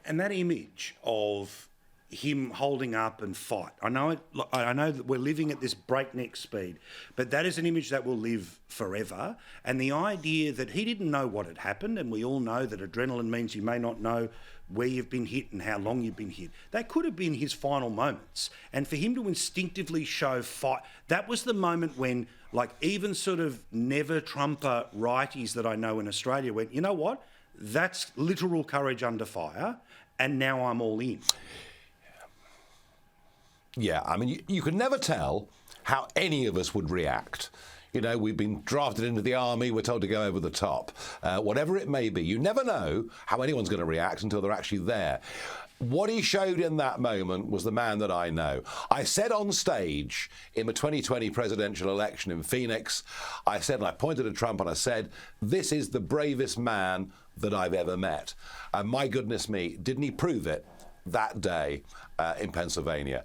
And that image of him holding up and fight, I know that we're living at this breakneck speed, but that is an image that will live forever. And the idea that he didn't know what had happened, and we all know that adrenaline means you may not know where you've been hit and how long you've been hit. That could have been his final moments. And for him to instinctively show fight, that was the moment when, like, even sort of never Trumper righties that I know in Australia went, you know what? That's literal courage under fire, and now I'm all in. Yeah, I mean, you can never tell how any of us would react. You know, we've been drafted into the army, we're told to go over the top. Whatever it may be, you never know how anyone's going to react until they're actually there. What he showed in that moment was the man that I know. I said on stage in the 2020 presidential election in Phoenix, I pointed at Trump and I said, this is the bravest man that I've ever met. And my goodness me, didn't he prove it that day in Pennsylvania?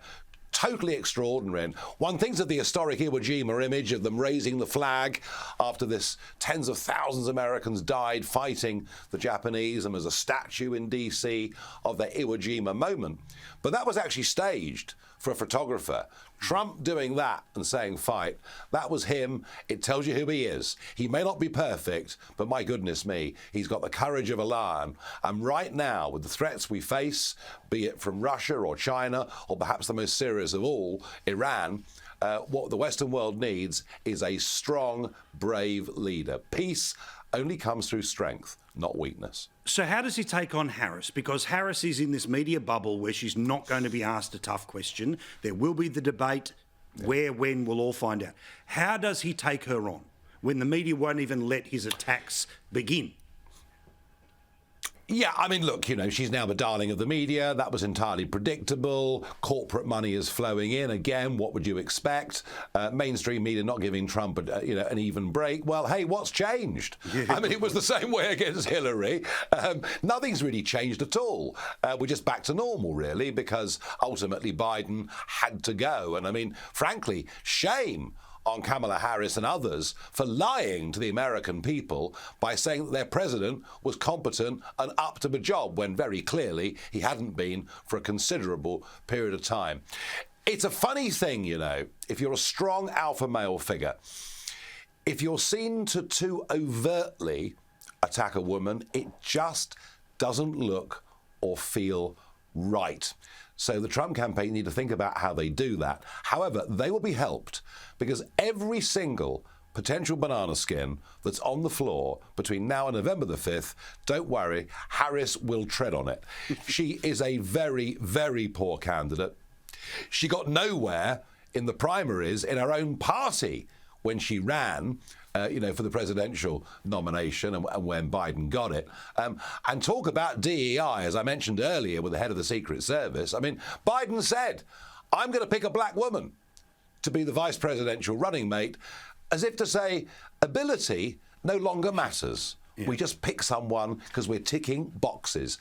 Totally extraordinary. And one thinks of the historic Iwo Jima image of them raising the flag after this tens of thousands of Americans died fighting the Japanese, and there's a statue in DC of their Iwo Jima moment. But that was actually staged for a photographer. Trump doing that and saying fight, that was him. It tells you who he is. He may not be perfect, but my goodness me, he's got the courage of a lion. And right now, with the threats we face, be it from Russia or China, or perhaps the most serious of all, Iran, what the Western world needs is a strong, brave leader. Peace only comes through strength, not weakness. So how does he take on Harris? Because Harris is in this media bubble where she's not going to be asked a tough question. There will be the debate. Where, when, we'll all find out. How does he take her on when the media won't even let his attacks begin? Yeah, I mean, look, you know, she's now the darling of the media. That was entirely predictable. Corporate money is flowing in. Again, what would you expect? Mainstream media not giving Trump, an even break. Well, hey, what's changed? Yeah. I mean, it was the same way against Hillary. Nothing's really changed at all. We're just back to normal, really, because ultimately Biden had to go. And I mean, frankly, shame on Kamala Harris and others for lying to the American people by saying that their president was competent and up to the job when very clearly he hadn't been for a considerable period of time. It's a funny thing, you know, if you're a strong alpha male figure, if you're seen to too overtly attack a woman, it just doesn't look or feel right. So the Trump campaign need to think about how they do that. However, they will be helped because every single potential banana skin that's on the floor between now and November the 5th, don't worry, Harris will tread on it. She is a very, very poor candidate. She got nowhere in the primaries in her own party when she ran, for the presidential nomination and when Biden got it. And talk about DEI, as I mentioned earlier with the head of the Secret Service. I mean, Biden said, I'm going to pick a black woman to be the vice presidential running mate, as if to say, ability no longer matters. Yeah. We just pick someone because we're ticking boxes.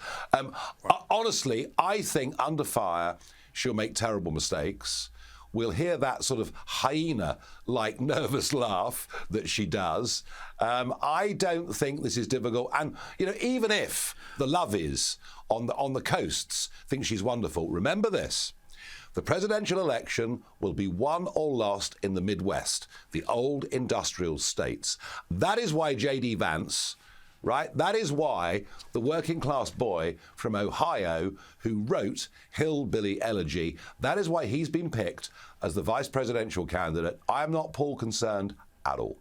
Honestly, I think under fire, she'll make terrible mistakes. We'll hear that sort of hyena-like nervous laugh that she does. I don't think this is difficult. And, even if the lovies on the coasts think she's wonderful, remember this. The presidential election will be won or lost in the Midwest, the old industrial states. That is why J.D. Vance, right? That is why the working class boy from Ohio who wrote Hillbilly Elegy, that is why he's been picked as the vice presidential candidate. I am not Paul concerned at all.